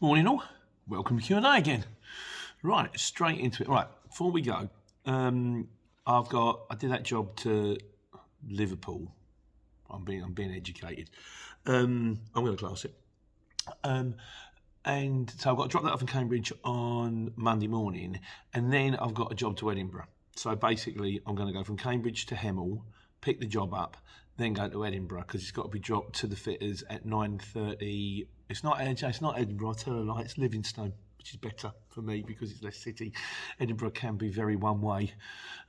Morning all, welcome to Q&A again. Right, straight into it. Right, before we go, I did that job to Liverpool. I'm being educated. I'm going to class it. And so I've got to drop that off in Cambridge on Monday morning, and then I've got a job to Edinburgh. So basically, I'm going to go from Cambridge to Hemel, pick the job up, then go to Edinburgh because it's got to be dropped to the fitters at 9:30. It's not Edinburgh. I tell a lie. It's Livingstone, which is better for me because it's less city. Edinburgh can be very one way,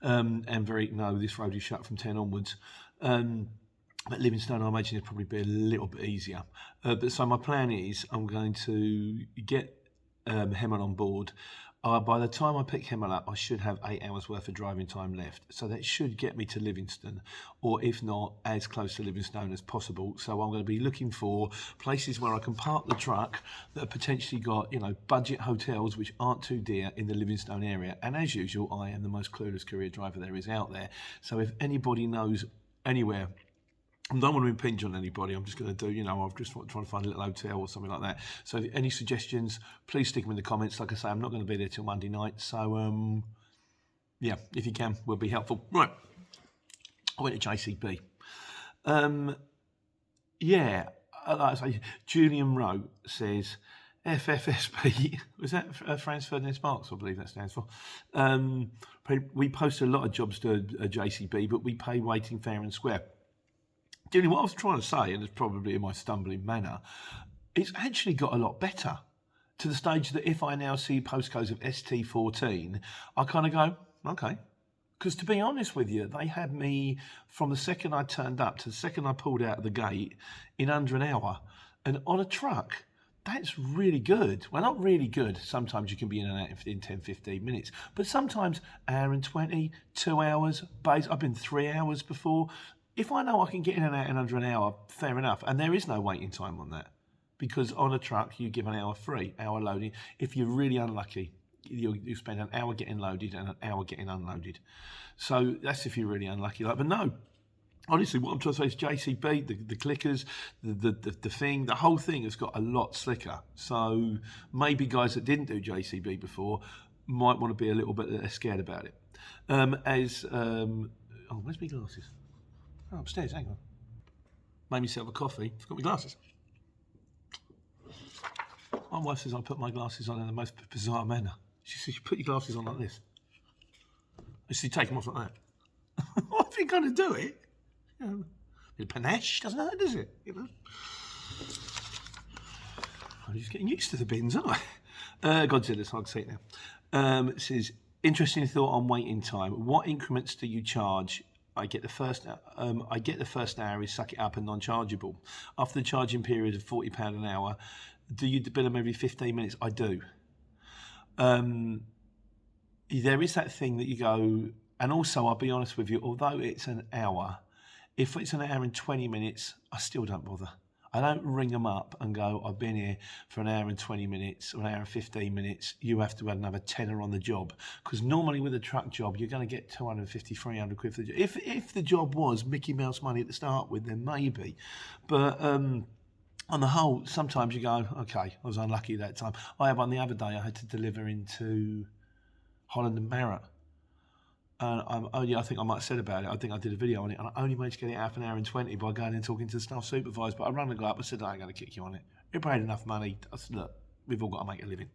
and this road is shut from 10 onwards. But Livingstone, I imagine, it'll probably be a little bit easier. But so my plan is I'm going to get Hemel on board. By the time I pick Hemel up, I should have 8 hours worth of driving time left. So that should get me to Livingston, or if not, as close to Livingstone as possible. So I'm going to be looking for places where I can park the truck that have potentially got, budget hotels which aren't too dear in the Livingstone area. And as usual, I am the most clueless courier driver there is out there. So if anybody knows anywhere, I don't want to impinge on anybody. I'm just going to do, I'm just trying to find a little hotel or something like that. So any suggestions, please stick them in the comments. Like I say, I'm not going to be there till Monday night. So, if you can, will be helpful. Right. I went to JCB. Like I say, Julian Rowe says, FFSP, was that Franz Ferdinand Sparks, I believe that stands for. We post a lot of jobs to a JCB, but we pay waiting fair and square. Julian, what I was trying to say, and it's probably in my stumbling manner, it's actually got a lot better to the stage that if I now see postcodes of ST14, I kind of go, okay. Because to be honest with you, they had me from the second I turned up to the second I pulled out of the gate in under an hour. And on a truck, that's really good. Well, not really good. Sometimes you can be in and out in 10, 15 minutes. But sometimes hour and 20, 2 hours. I've been 3 hours before. If I know I can get in and out in under an hour, fair enough. And there is no waiting time on that. Because on a truck, you give an hour free, hour loading. If you're really unlucky, you spend an hour getting loaded and an hour getting unloaded. So that's if you're really unlucky. But no, honestly, what I'm trying to say is JCB, the clickers, the thing, the whole thing has got a lot slicker. So maybe guys that didn't do JCB before might want to be a little bit less scared about it. Where's my glasses? Oh, upstairs, hang on. Made myself a coffee. I've got my glasses. My wife says I put my glasses on in the most bizarre manner. She says, you put your glasses on like this. I said, you take them off like that. What if you're going to do it? The panache doesn't hurt, does it? I'm just getting used to the bins, aren't I? Godzilla's hard seat now. It says, interesting thought on waiting time. What increments do you charge? I get the first hour is suck it up and non-chargeable. After the charging period of £40 an hour, do you bill them every 15 minutes? I do. There is that thing that you go, and also I'll be honest with you, although it's an hour, if it's an hour and 20 minutes, I still don't bother. I don't ring them up and go, I've been here for an hour and 20 minutes or an hour and 15 minutes. You have to add another tenner on the job. Because normally with a truck job, you're going to get 250, 300 quid for the job. If the job was Mickey Mouse money to start with, then maybe. But on the whole, sometimes you go, okay, I was unlucky that time. I had one the other day, I had to deliver into Holland and Barrett. I think I might have said about it. I think I did a video on it, and I only managed to get it half an hour and 20 by going and talking to the staff supervisor. But I rang the guy up and said, I ain't going to kick you on it. You paid enough money. I said, look, we've all got to make a living.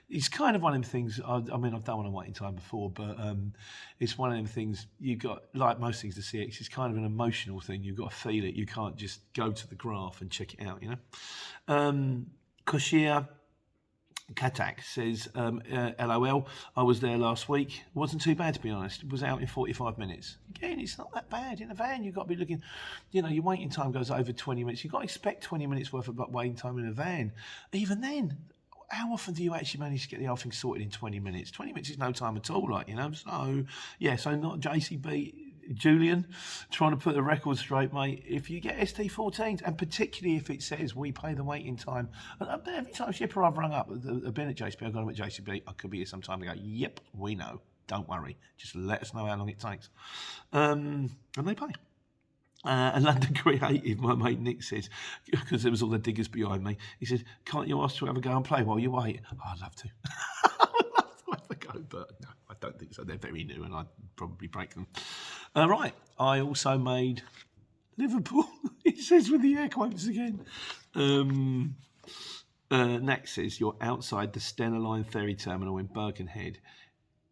It's kind of one of them things. I've done one on waiting time before, but it's one of them things you got, like most things to CX, it's kind of an emotional thing. You've got to feel it. You can't just go to the graph and check it out, Koshia Katak says, LOL, I was there last week. It wasn't too bad, to be honest. It was out in 45 minutes. Again, it's not that bad. In a van, you've got to be looking, your waiting time goes over 20 minutes. You've got to expect 20 minutes worth of waiting time in a van. Even then, how often do you actually manage to get the whole thing sorted in 20 minutes? 20 minutes is no time at all, So not JCB. Julian, trying to put the record straight, mate. If you get ST14s, and particularly if it says we pay the waiting time, and every time shipper I've rung up, I've been at JCB, I've got them at JCB, I could be here sometime. They go, yep, we know. Don't worry. Just let us know how long it takes. And they pay. And London Creative, my mate Nick says, because there was all the diggers behind me, he said, can't you ask to have a go and play while you wait? Oh, I'd love to. I would love to have a go, but no, I don't think so. They're very new and I'd probably break them. Right, I also made Liverpool, he says with the air quotes again. Nat says, you're outside the Stena Line ferry terminal in Birkenhead.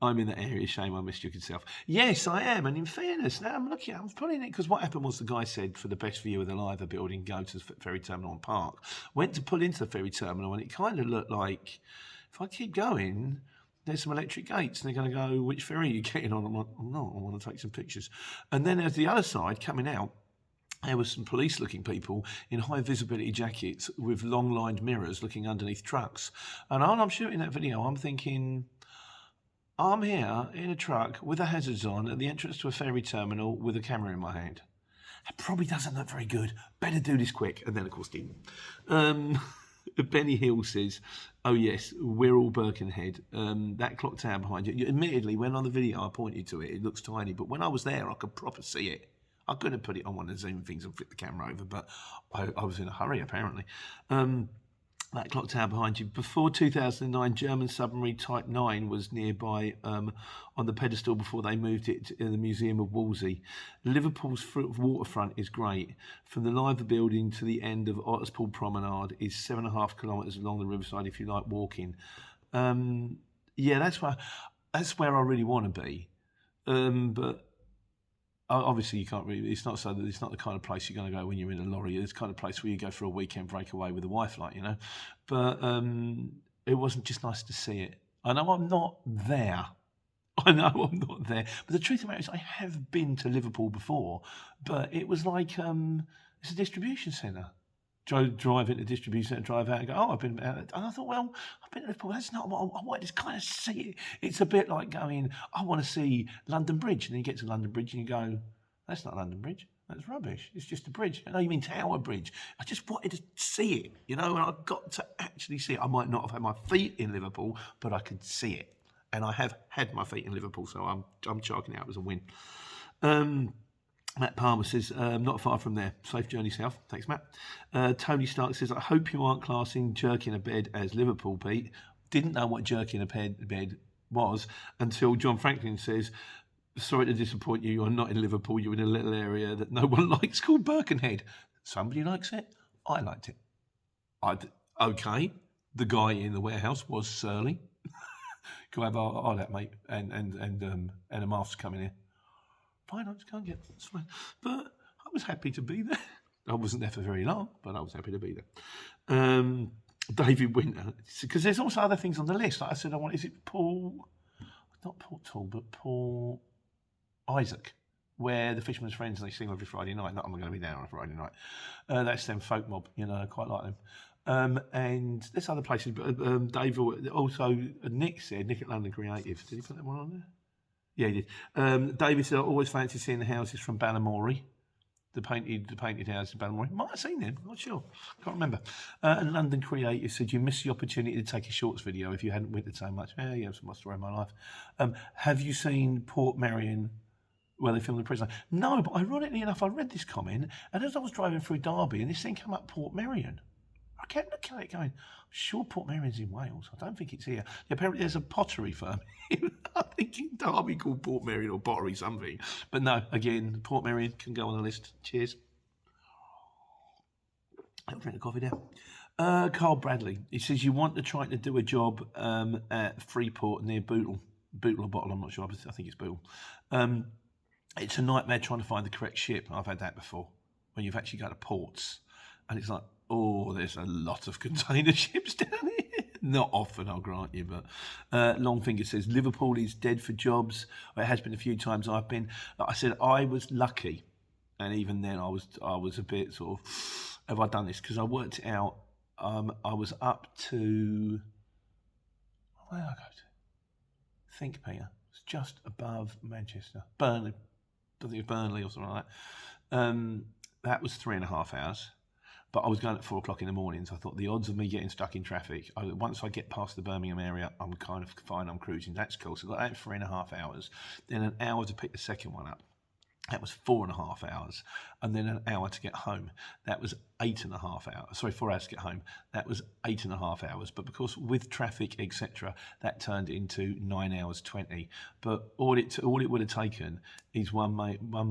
I'm in that area, shame I missed you yourself. Yes, I am, and in fairness, now I'm putting it, because what happened was the guy said, for the best view of the Liver building, go to the ferry terminal and park. Went to pull into the ferry terminal, and it kind of looked like, if I keep going, there's some electric gates, and they're going to go, which ferry are you getting on? I'm like, oh, no, I want to take some pictures. And then there's the other side, coming out, there was some police-looking people in high-visibility jackets with long-lined mirrors looking underneath trucks. And while I'm shooting that video, I'm thinking, I'm here in a truck with the hazards on at the entrance to a ferry terminal with a camera in my hand. It probably doesn't look very good. Better do this quick. And then, of course, didn't. Benny Hill says, oh, yes, we're all Birkenhead. That clock tower behind you. Admittedly, when on the video I pointed to it, it looks tiny. But when I was there, I could proper see it. I could have put it on one of the Zoom things and flipped the camera over, but I was in a hurry, apparently. That clock tower behind you. Before 2009, German submarine Type 9 was nearby on the pedestal before they moved it in the Museum of Wolsey. Liverpool's waterfront is great. From the Liver building to the end of Otterspool Promenade is 7.5 kilometres along the riverside if you like walking. Yeah, that's where I really want to be. But obviously, you can't really. It's not the kind of place you're going to go when you're in a lorry. It's the kind of place where you go for a weekend breakaway with a wife, like, you know. But it wasn't just nice to see it. I know I'm not there. But the truth of the matter is, I have been to Liverpool before, but it was like it's a distribution centre. Drive into distribution centre, drive out and go, oh, I've been out. And I thought, well, I've been to Liverpool. That's not what I wanted to kind of see it. It's a bit like going, I want to see London Bridge. And then you get to London Bridge and you go, that's not London Bridge. That's rubbish. It's just a bridge. I know you mean Tower Bridge. I just wanted to see it, you know, and I got to actually see it. I might not have had my feet in Liverpool, but I could see it. And I have had my feet in Liverpool, so I'm chalking it out as a win. Matt Palmer says, not far from there. Safe journey south. Thanks, Matt. Tony Stark says, I hope you aren't classing jerking a bed as Liverpool, Pete. Didn't know what jerking a bed was until John Franklin says, sorry to disappoint you, you're not in Liverpool, you're in a little area that no one likes called Birkenhead. Somebody likes it. I liked it. Okay, the guy in the warehouse was surly. Can I have that, mate? And a mask coming here. Fine, I just can't get it. It's fine. But I was happy to be there. I wasn't there for very long, but I was happy to be there. David Winter, because there's also other things on the list. Like I said, is it Paul? Not Paul Toole, but Paul Isaac, where the Fisherman's Friends, they sing every Friday night. Not I'm going to be there on a Friday night. That's them folk mob, you know, I quite like them. And there's other places, but Dave, also Nick at London Creative, did he put that one on there? Yeah, he did. David said, I always fancy seeing the houses from Banamory, the painted houses in Banamory. Might have seen them, not sure. Can't remember. And London Creative said, you missed the opportunity to take a shorts video if you hadn't wintered so much. Yeah, it's my story of my life. Have you seen Port Merion, where they filmed The Prisoner? No, but ironically enough, I read this comment, and as I was driving through Derby, and this thing came up Port Merion, I kept looking at it going, I'm sure Port Merion's in Wales. I don't think it's here. Apparently there's a pottery firm I think in Derby called Port Merion or Pottery something. But no, again, Port Merion can go on the list. Cheers. I'll drink the coffee now. Carl Bradley, he says, you want to try to do a job at Freeport near Bootle or Bottle, I'm not sure. I think it's Bootle. It's a nightmare trying to find the correct ship. I've had that before, when you've actually got to ports. And it's like, oh, there's a lot of container ships down here. Not often, I'll grant you, but Longfinger says, Liverpool is dead for jobs. It has been a few times I've been. Like I said, I was lucky. And even then, I was a bit sort of, have I done this? Because I worked it out. I was up to, where did I go to? Think, Peter. It's just above Manchester. Burnley. I think it was Burnley or something like that. That was 3.5 hours. But I was going at 4 o'clock in the morning, so I thought the odds of me getting stuck in traffic, once I get past the Birmingham area, I'm kind of fine, I'm cruising, that's cool. So I got that in 3.5 hours, then an hour to pick the second one up. That was 4.5 hours, and then an hour to get home. That was 8.5 hours. Sorry, 4 hours to get home. That was 8.5 hours. But because with traffic, etc., that turned into 9 hours 20. But all it would have taken is one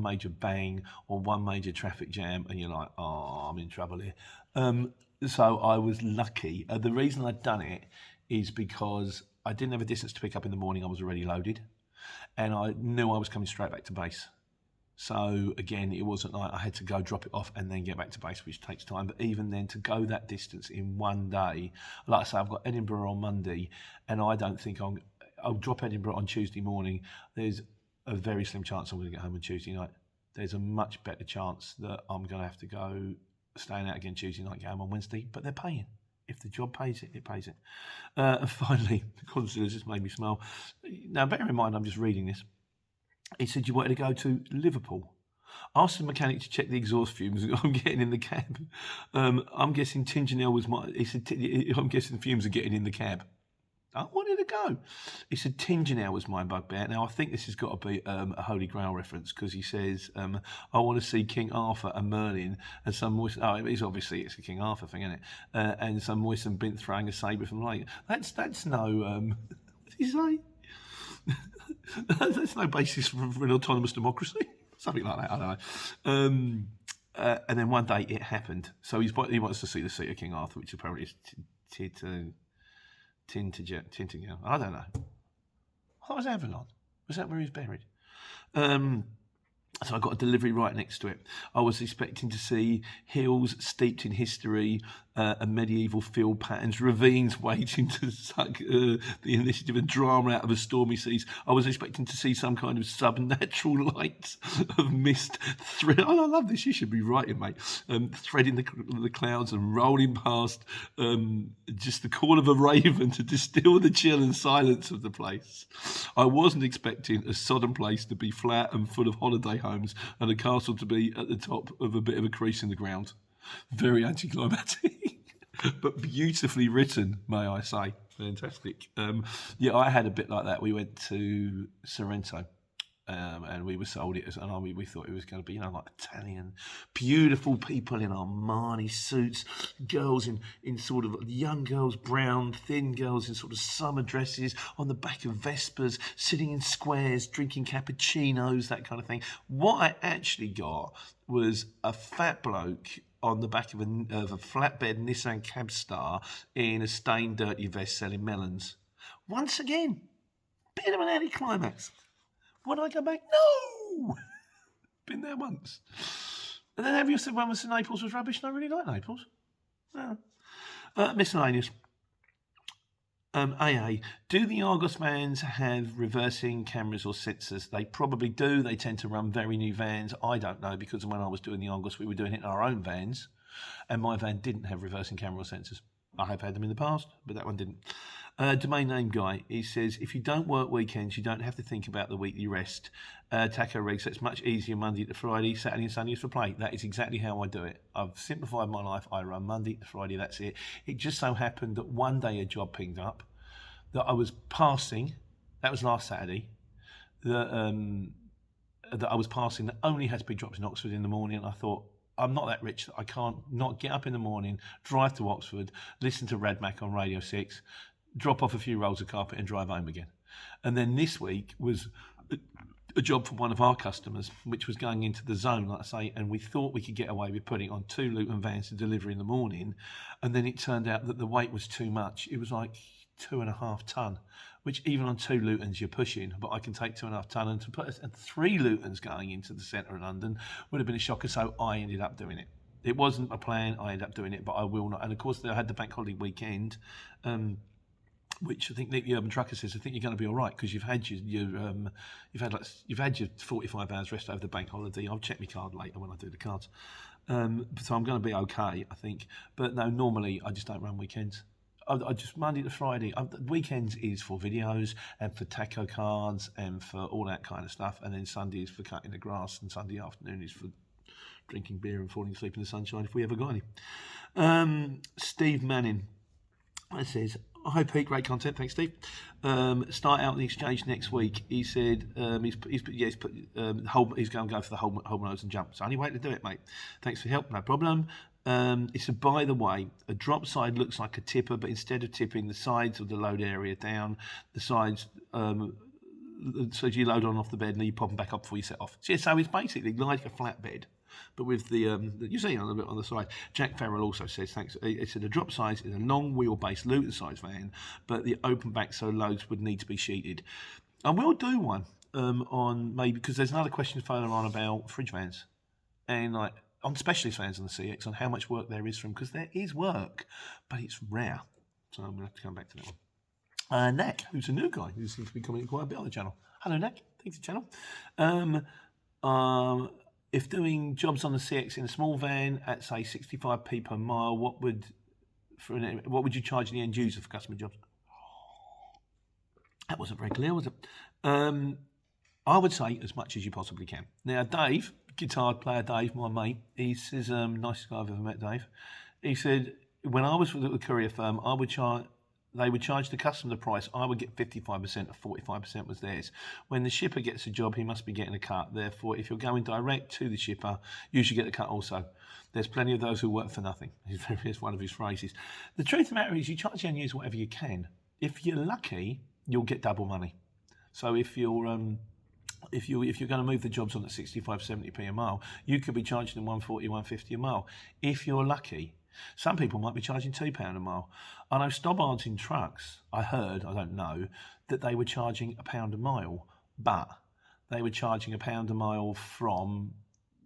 major bang or one major traffic jam, and you're like, oh, I'm in trouble here. So I was lucky. The reason I'd done it is because I didn't have a distance to pick up in the morning. I was already loaded, and I knew I was coming straight back to base. So again, it wasn't like I had to go drop it off and then get back to base, which takes time. But even then, to go that distance in one day, like I say, I've got Edinburgh on Monday, and I don't think I'll drop Edinburgh on Tuesday morning. There's a very slim chance I'm going to get home on Tuesday night. There's a much better chance that I'm going to have to go staying out again Tuesday night, get home on Wednesday. But they're paying. If the job pays it, it pays it. And finally, the consular just made me smile. Now, bear in mind, I'm just reading this. He said, you wanted to go to Liverpool. Asked the mechanic to check the exhaust fumes. I'm getting in the cab. I'm guessing Tinginel was my... He said, I'm guessing the fumes are getting in the cab. I wanted to go. He said, Tinginel was my bugbear. Now, I think this has got to be a Holy Grail reference, because he says, I want to see King Arthur and Merlin and some moist... Oh, it's a King Arthur thing, isn't it? And some moist and bint throwing a sabre from lake. That's no... what did he say? There's no basis for an autonomous democracy. Something like that, I don't know. And then one day it happened. So he wants to see the seat of King Arthur, which apparently is Tintagel. I don't know. I thought it was Avalon. Was that where he's buried? So I got a delivery right next to it. I was expecting to see hills steeped in history and medieval field patterns, ravines waiting to suck the initiative and drama out of a stormy seas. I was expecting to see some kind of subnatural lights of mist. I love this. You should be writing, mate. Threading the clouds and rolling past just the call of a raven to distill the chill and silence of the place. I wasn't expecting a sodden place to be flat and full of holiday homes and a castle to be at the top of a bit of a crease in the ground. Very anticlimactic, but beautifully written, may I say. Fantastic. Yeah, I had a bit like that. We went to Sorrento. And we were sold it and we thought it was going to be, like Italian, beautiful people in Armani suits, girls in sort of young girls, brown, thin girls in sort of summer dresses on the back of Vespers, sitting in squares, drinking cappuccinos, that kind of thing. What I actually got was a fat bloke on the back of a flatbed Nissan Cabstar in a stained, dirty vest selling melons. Once again, bit of an anticlimax. Would I go back? No! Been there once. And then have you said when was Naples was rubbish? And I really like Naples. No. Miscellaneous. AA. Do the Argos vans have reversing cameras or sensors? They probably do. They tend to run very new vans. I don't know, because when I was doing the Argos, we were doing it in our own vans. And my van didn't have reversing camera or sensors. I have had them in the past, but that one didn't. Domain name guy, he says, if you don't work weekends, you don't have to think about the weekly rest. Taco Reg, so it's much easier Monday to Friday, Saturday and Sunday is for play. That is exactly how I do it. I've simplified my life. I run Monday to Friday, that's it. It just so happened that one day a job pinged up that I was passing, that was last Saturday, that I was passing that only had to be dropped in Oxford in the morning, and I thought, I'm not that rich that I can't not get up in the morning, drive to Oxford, listen to Radmac on Radio 6, drop off a few rolls of carpet and drive home again. And then this week was a job for one of our customers, which was going into the zone, like I say, and we thought we could get away with putting on 2 Luton vans to deliver in the morning. And then it turned out that the weight was too much. It was like 2.5 ton, which even on 2 Lutons you're pushing, but I can take 2.5 ton, and to put 3 Lutons going into the centre of London would have been a shocker, so I ended up doing it. It wasn't a plan, I ended up doing it, but I will not. And of course, I had the bank holiday weekend, which I think the Urban Trucker says, I think you're going to be all right, because you've had your 45 hours rest over the bank holiday. I'll check my card later when I do the cards. So I'm going to be okay, I think. But no, normally I just don't run weekends. I just Monday to Friday. Weekends is for videos and for taco cards and for all that kind of stuff. And then Sunday is for cutting the grass, and Sunday afternoon is for drinking beer and falling asleep in the sunshine if we ever got any. Steve Manning says, Hi Pete, great content. Thanks, Steve. Start out the exchange next week. He said he's going to go for the whole nose and jump. It's the only way to do it, mate. Thanks for your help. No problem. He said, by the way, a drop side looks like a tipper, but instead of tipping the sides of the load area down, the sides. So you load on off the bed and then you pop them back up before you set off. So it's basically like a flatbed, but with the you see on the side. Jack Farrell also says thanks. He said the drop size is a long wheelbase Luton size van, but the open back so loads would need to be sheeted. I will do one on maybe because there's another question further on about fridge vans and like on specialist vans on the CX on how much work there is from because there is work, but it's rare. So I'm going to have to come back to that one. Nick, who's a new guy, who seems to be commenting quite a bit on the channel. Hello, Nick. Thanks for the channel. If doing jobs on the CX in a small van at say 65p per mile, what would you charge the end user for customer jobs? That wasn't very clear, was it? I would say as much as you possibly can. Now, Dave, guitar player Dave, my mate, he says, nicest guy I've ever met, Dave. He said when I was with the courier firm, they would charge the customer the price. I would get 55%, and 45% was theirs. When the shipper gets a job, he must be getting a cut. Therefore, if you're going direct to the shipper, you should get the cut also. There's plenty of those who work for nothing. It's one of his phrases. The truth of the matter is you charge the end user whatever you can. If you're lucky, you'll get double money. So if you're going to move the jobs on at 65, 70p a mile, you could be charging them 140, 150 a mile. If you're lucky. Some people might be charging £2 a mile. I know Stobbards in trucks, I don't know, that they were charging £1 a mile, but they were charging £1 a mile from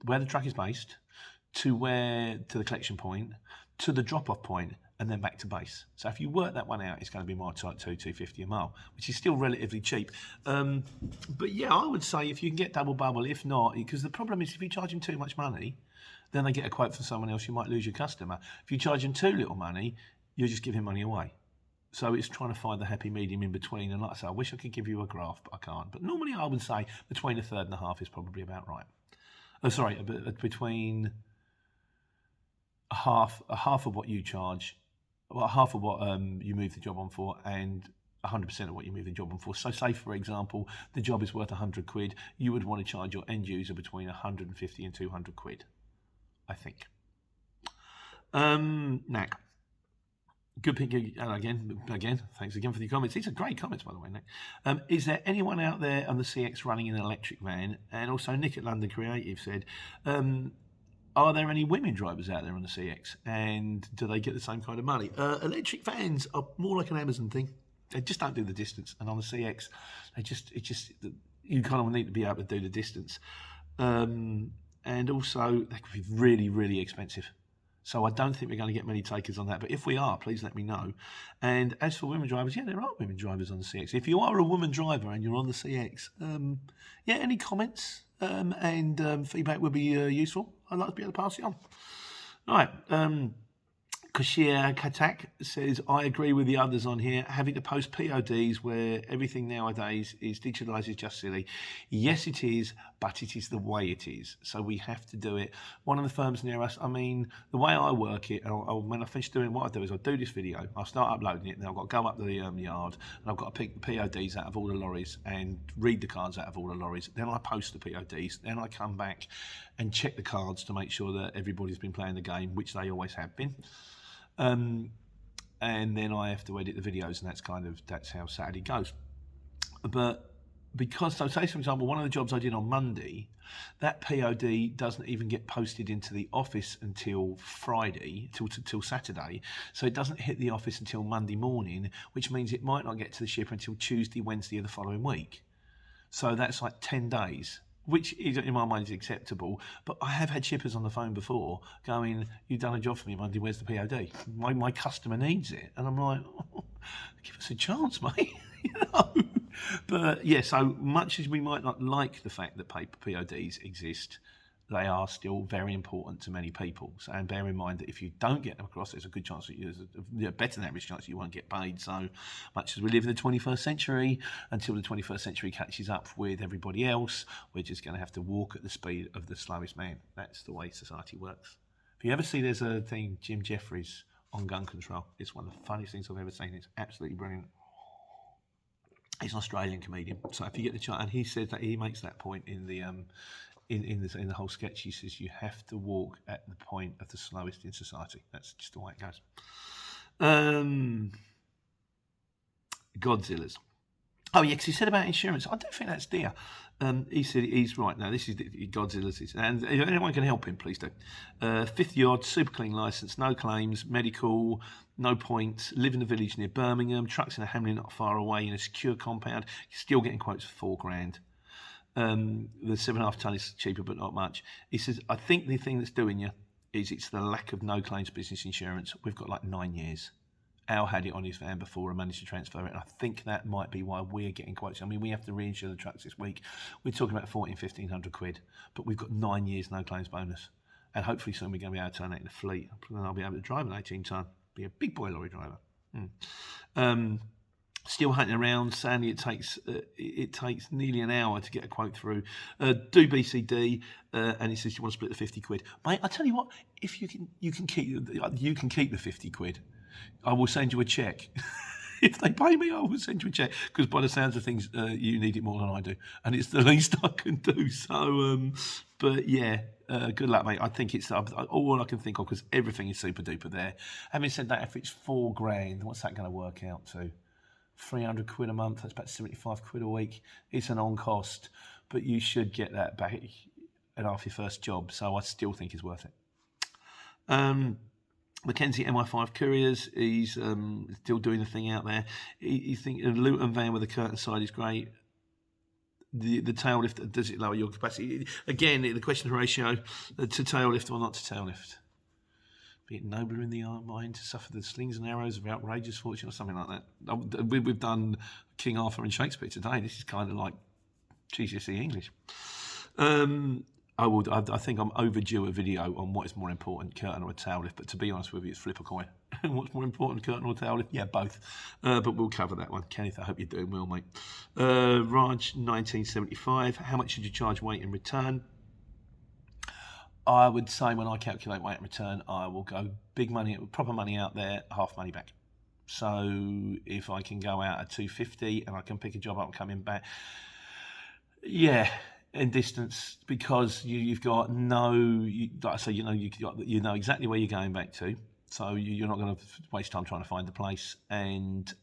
where the truck is based to the collection point, to the drop-off point, and then back to base. So if you work that one out, it's going to be more like £2.50 a mile, which is still relatively cheap. But yeah, I would say if you can get double bubble, if not, because the problem is if you charge them too much money, then they get a quote from someone else, you might lose your customer. If you charge them too little money, you're just giving money away. So it's trying to find the happy medium in between. And like I say, I wish I could give you a graph, but I can't. But normally I would say between a third and a half is probably about right. Between a half of what you charge, well, half of what you move the job on for, and 100% of what you move the job on for. So say, for example, the job is worth 100 quid. You would want to charge your end user between 150 and 200 quid. I think. Knack. Good pick again. Thanks again for the comments. These are great comments, by the way, Knack. Is there anyone out there on the CX running in an electric van? And also, Nick at London Creative said, are there any women drivers out there on the CX? And do they get the same kind of money? Electric vans are more like an Amazon thing. They just don't do the distance. And on the CX, you kind of need to be able to do the distance. And also, they could be really, really expensive. So I don't think we're going to get many takers on that. But if we are, please let me know. And as for women drivers, yeah, there are women drivers on the CX. If you are a woman driver and you're on the CX, any comments and feedback would be useful. I'd like to be able to pass it on. All right. Kashir Katak says, I agree with the others on here. Having to post PODs where everything nowadays is digitalised is just silly. Yes, it is, but it is the way it is. So we have to do it. One of the firms near us, the way I work it, when I finish doing what I do is I'll do this video, I'll start uploading it, then I've got to go up the yard, and I've got to pick the PODs out of all the lorries and read the cards out of all the lorries. Then I post the PODs. Then I come back and check the cards to make sure that everybody's been playing the game, which they always have been. And then I have to edit the videos, and that's how Saturday goes. But because, so say for example, one of the jobs I did on Monday, that POD doesn't even get posted into the office until Friday, till Saturday. So it doesn't hit the office until Monday morning, which means it might not get to the shipper until Tuesday, Wednesday of the following week. So that's like 10 days. Which is, in my mind, is acceptable. But I have had shippers on the phone before going, you've done a job for me Monday, where's the POD? My customer needs it. And I'm like, give us a chance, mate. But yeah, so much as we might not like the fact that paper PODs exist, they are still very important to many people. So, and bear in mind that if you don't get them across, there's a good chance that there's a better than average chance that you won't get paid. So much as we live in the 21st century, until the 21st century catches up with everybody else, we're just going to have to walk at the speed of the slowest man. That's the way society works. If you ever see there's a thing, Jim Jeffries on gun control. It's one of the funniest things I've ever seen. It's absolutely brilliant. He's an Australian comedian, so if you get the chance, and he says that he makes that point in the in the whole sketch. He says you have to walk at the point of the slowest in society. That's just the way it goes. Godzilla's. Oh yeah, because he said about insurance. I don't think that's dear. He said he's right. Now this is Godzilla's, and if anyone can help him, please do. 50 odd, super clean license, no claims, medical, no points. Live in a village near Birmingham. Trucks in a hamlet not far away in a secure compound. Still getting quotes for £4,000. The 7.5 tonne is cheaper, but not much. He says, I think the thing that's doing you is it's the lack of no claims business insurance. We've got like 9 years. Al had it on his van before and managed to transfer it, and I think that might be why we're getting quotes. I mean, we have to reinsure the trucks this week. We're talking about 1,500 quid, but we've got 9 years no claims bonus, and hopefully soon we're going to be able to turn that into fleet, and I'll be able to drive an 18-tonne, be a big boy lorry driver. Still hunting around. Sadly, it takes nearly an hour to get a quote through. Do BCD, and he says you want to split the 50 quid, mate. I tell you what, if you can keep the 50 quid. I will send you a cheque. If they pay me, I will send you a cheque, because by the sounds of things, you need it more than I do, and it's the least I can do. So, but yeah, good luck, mate. I think it's all I can think of, because everything is super duper there. Having said that, if it's £4,000, what's that going to work out to? 300 quid a month. That's about 75 quid a week. It's an on cost, but you should get that back at half your first job. So I still think it's worth it. Mackenzie MI5 Couriers, he's still doing the thing out there. He thinks a Luton van with a curtain side is great. The tail lift, does it lower your capacity? Again, the question ratio to tail lift or not to tail lift. Be it nobler in the mind to suffer the slings and arrows of outrageous fortune, or something like that. We've done King Arthur and Shakespeare today. This is kind of like GCSE English. I think I'm overdue a video on what is more important, curtain or a tail lift, but to be honest with you, it's flip a coin. What's more important, curtain or tail lift? Yeah, both. But we'll cover that one. Kenneth, I hope you're doing well, mate. Raj, 1975. How much should you charge weight and return? I would say when I calculate weight and return, I will go big money, proper money out there, half money back. So if I can go out at 250 and I can pick a job up and coming back, yeah, in distance, because you've got like I say, you know exactly where you're going back to, so you're not going to waste time trying to find the place, and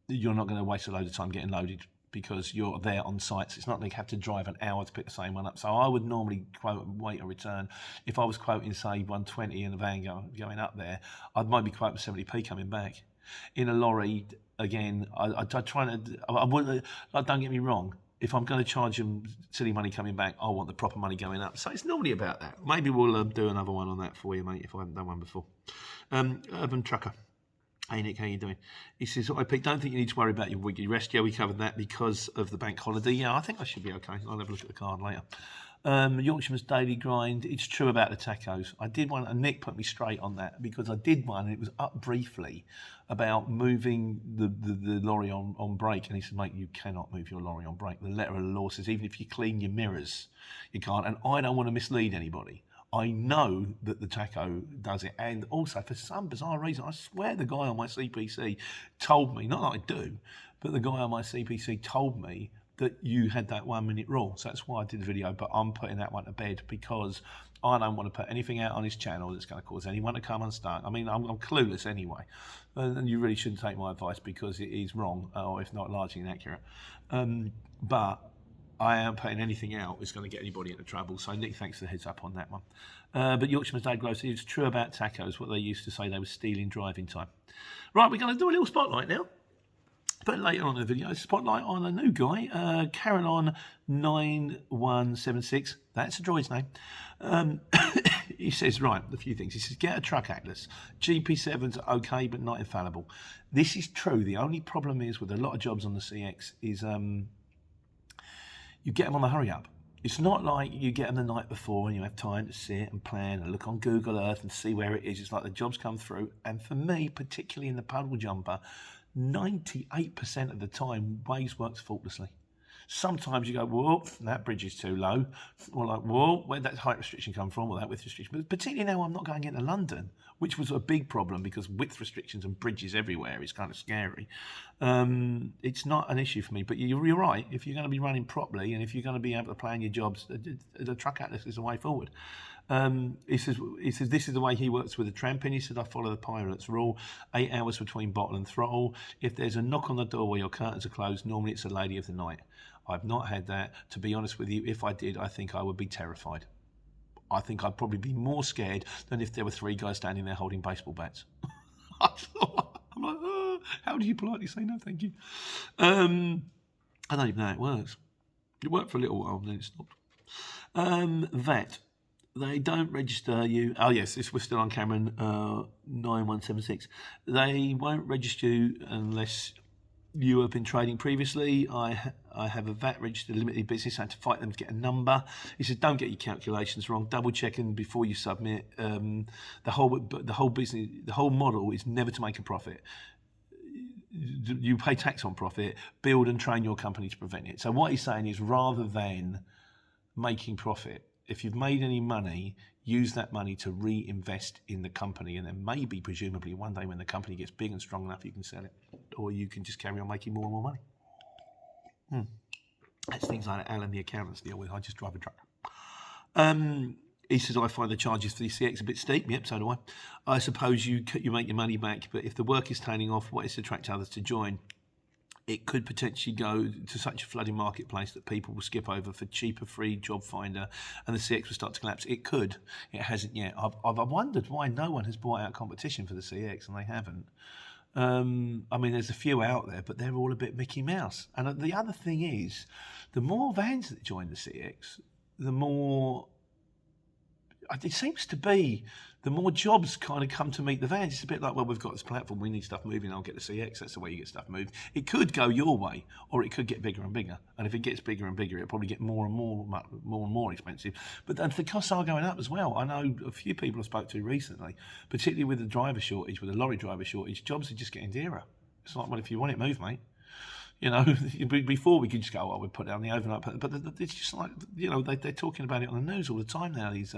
you're not going to waste a load of time getting loaded, because you're there on site. So it's not like you have to drive an hour to pick the same one up. So I would normally quote weight or return. If I was quoting, say, 120 in a van going up there, I'd might be quoting 70p coming back. In a lorry, again, I try to. I wouldn't. Don't get me wrong. If I'm going to charge them silly money coming back, I want the proper money going up. So it's normally about that. Maybe we'll do another one on that for you, mate, if I haven't done one before. Urban Trucker. Hey Nick, how you doing? He says, I don't think you need to worry about your weekly rest. Yeah, we covered that because of the bank holiday. Yeah, I think I should be okay. I'll have a look at the card later. Yorkshireman's Daily Grind. It's true about the tacos. I did one, and Nick put me straight on that, because I did one, and it was up briefly about moving the lorry on brake, and he said, mate, you cannot move your lorry on brake. The letter of the law says even if you clean your mirrors, you can't. And I don't want to mislead anybody. I know that the taco does it, and also for some bizarre reason, I swear the guy on my CPC told me, not that I do, but the guy on my CPC told me that you had that 1 minute rule. So that's why I did the video, but I'm putting that one to bed, because I don't want to put anything out on his channel that's going to cause anyone to come unstuck. I mean, I'm clueless anyway, and you really shouldn't take my advice, because it is wrong, or if not largely inaccurate. But I am putting anything out that's going to get anybody into trouble. So Nick, thanks for the heads up on that one. But Yorkshireman's Dad Gross, it's true about tacos, what they used to say they were stealing driving time. Right, we're going to do a little spotlight now. But later on in the video, spotlight on a new guy, Caroline 9176. That's a droid's name. He says, right, a few things. He says, get a truck atlas. GP7s are okay, but not infallible. This is true. The only problem is with a lot of jobs on the CX is you get them on the hurry up. It's not like you get them the night before and you have time to sit and plan and look on Google Earth and see where it is. It's like the jobs come through. And for me, particularly in the puddle jumper, 98% of the time, Waze works faultlessly. Sometimes you go, whoa, that bridge is too low. Or like, whoa, where'd that height restriction come from? Or that width restriction. But particularly now I'm not going into London, which was a big problem because width restrictions and bridges everywhere is kind of scary. It's not an issue for me, but you're right. If you're going to be running properly and if you're going to be able to plan your jobs, the truck atlas is the way forward. He says this is the way he works with the tramping. He said, I follow the pilot's rule, 8 hours between bottle and throttle. If there's a knock on the door where your curtains are closed, normally it's a lady of the night. I've not had that. To be honest with you, if I did, I think I would be terrified. I think I'd probably be more scared than if there were 3 guys standing there holding baseball bats. I'm like, oh, how do you politely say no, thank you? I don't even know how it works. It worked for a little while, and then it stopped. VAT. They don't register you. Oh yes, we're still on Cameron 9176. They won't register you unless you have been trading previously. I have a VAT registered limited business. I had to fight them to get a number. He says, don't get your calculations wrong. Double checking before you submit. The whole business, the whole model is never to make a profit. You pay tax on profit. Build and train your company to prevent it. So what he's saying is, rather than making profit, if you've made any money, use that money to reinvest in the company, and then maybe, presumably, one day when the company gets big and strong enough, you can sell it, or you can just carry on making more and more money. That's things like Alan, the accountants, deal with. I just drive a truck. He says, I find the charges for the CX a bit steep. Yep, so do I. I suppose you make your money back, but if the work is tailing off, what is to attract others to join? It could potentially go to such a flooding marketplace that people will skip over for cheaper free job finder and the CX will start to collapse. It could. It hasn't yet. I've wondered why no one has brought out competition for the CX, and they haven't. I mean, there's a few out there, but they're all a bit Mickey Mouse. And the other thing is, the more vans that join the CX, the more... It seems to be the more jobs kind of come to meet the vans. It's a bit like, well, we've got this platform, we need stuff moving, I'll get the CX. That's the way you get stuff moved. It could go your way, or it could get bigger and bigger. And if it gets bigger and bigger, it'll probably get more and more expensive. But the costs are going up as well. I know a few people I spoke to recently, particularly with the driver shortage, with the lorry driver shortage, jobs are just getting dearer. It's like, well, if you want it, move, mate. You know, before we could just go, oh, we'll put down the overnight. But it's just like, you know, they're talking about it on the news all the time now, these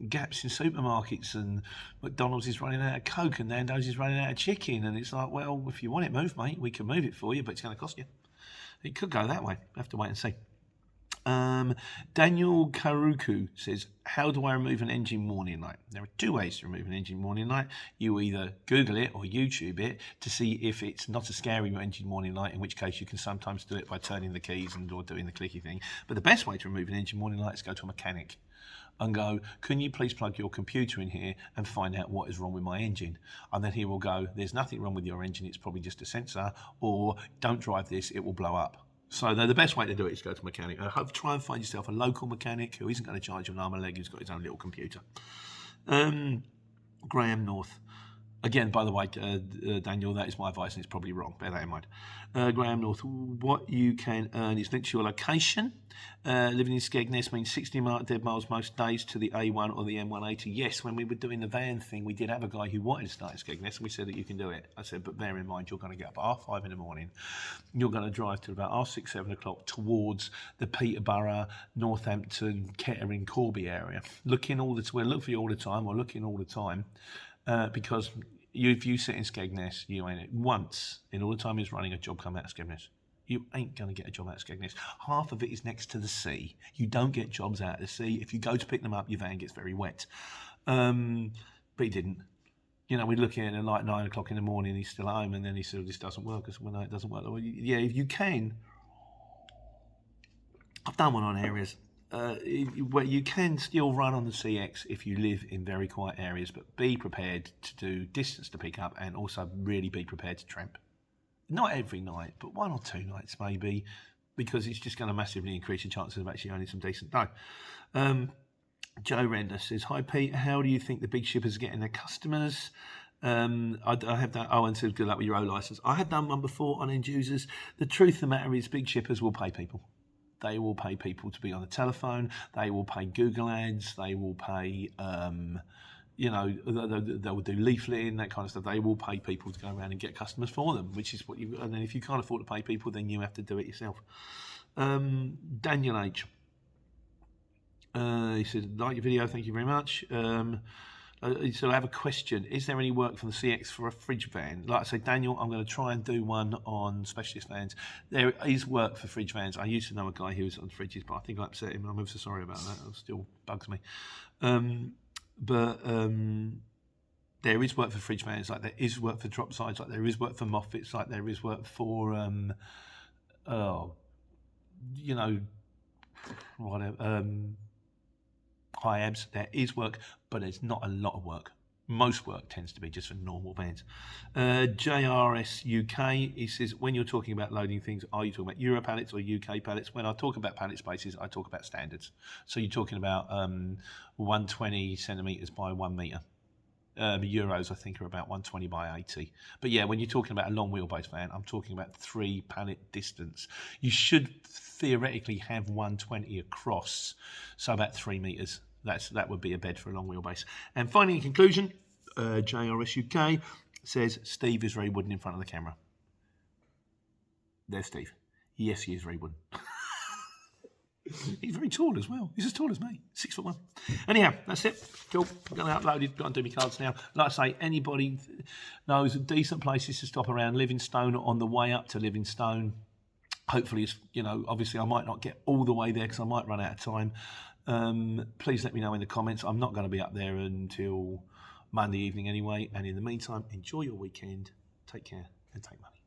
gaps in supermarkets, and McDonald's is running out of Coke and Nando's is running out of chicken. And it's like, well, if you want it, move, mate. We can move it for you, but it's going to cost you. It could go that way. Have to wait and see. Daniel Karuku says, how do I remove an engine warning light? There are 2 ways to remove an engine warning light. You either Google it or YouTube it to see if it's not a scary engine warning light, in which case you can sometimes do it by turning the keys or doing the clicky thing. But the best way to remove an engine warning light is go to a mechanic and go, can you please plug your computer in here and find out what is wrong with my engine? And then he will go, there's nothing wrong with your engine, it's probably just a sensor, or don't drive this, it will blow up. So the best way to do it is go to a mechanic. Try and find yourself a local mechanic who isn't going to charge you an arm and a leg, who's got his own little computer. Graham North. Again, by the way, Daniel, that is my advice and it's probably wrong. Bear that in mind. Graham North, what you can earn is linked to your location. Living in Skegness means 60 dead miles most days to the A1 or the M180. Yes, when we were doing the van thing, we did have a guy who wanted to start in Skegness, and we said that you can do it. I said, but bear in mind, you're going to get up at 5:30 in the morning. You're going to drive to about 6, 7 o'clock towards the Peterborough, Northampton, Kettering, Corby area. Look for you all the time, because if you sit in Skegness, you ain't it. Once in all the time he's running, a job come out of Skegness. You ain't going to get a job out of Skegness. Half of it is next to the sea. You don't get jobs out of the sea. If you go to pick them up, your van gets very wet. But he didn't. You know, we're looking at it like 9 o'clock in the morning, he's still home, and then he said, this doesn't work. I said, well, no, it doesn't work. Well, yeah, if you can. I've done one on areas where you can still run on the CX if you live in very quiet areas, but be prepared to do distance to pick up, and also really be prepared to tramp. Not every night, but 1 or 2 nights maybe, because it's just going to massively increase your chances of actually owning some decent dough. Joe Render says, hi Pete, how do you think the big shippers are getting their customers? I have done, and says good luck with your O license. I have done one before on end users. The truth of the matter is big shippers will pay people. They will pay people to be on the telephone. They will pay Google ads. They will pay... they will do leafleting, that kind of stuff. They will pay people to go around and get customers for them, which is what you. And then if you can't afford to pay people, then you have to do it yourself. Daniel H. He said, like your video, thank you very much. So I have a question. Is there any work for the CX for a fridge van? Like I say, Daniel, I'm going to try and do one on specialist vans. There is work for fridge vans. I used to know a guy who was on fridges, but I think I upset him. I'm so sorry about that. It still bugs me. There is work for fridge vans, like there is work for drop sides, like there is work for Moffats, like there is work for, whatever, high abs. There is work, but there's not a lot of work. Most work tends to be just for normal vans. JRS UK, he says, when you're talking about loading things, are you talking about Euro pallets or UK pallets? When I talk about pallet spaces, I talk about standards. So you're talking about 120 centimetres by 1 metre. Euros, I think, are about 120 by 80. But yeah, when you're talking about a long wheelbase van, I'm talking about 3 pallet distance. You should theoretically have 120 across, so about 3 metres. That would be a bed for a long wheelbase. And finally, in conclusion, JRS UK says Steve is very wooden in front of the camera. There's Steve. Yes, he is very wooden. He's very tall as well. He's as tall as me, 6'1". Anyhow, that's it. Cool. I'm going to upload it. Got to do my cards now. Like I say, anybody knows decent places to stop around Livingstone or on the way up to Livingstone. Hopefully, it's, obviously I might not get all the way there because I might run out of time. Please let me know in the comments. I'm not going to be up there until Monday evening anyway. And in the meantime, enjoy your weekend. Take care and take money.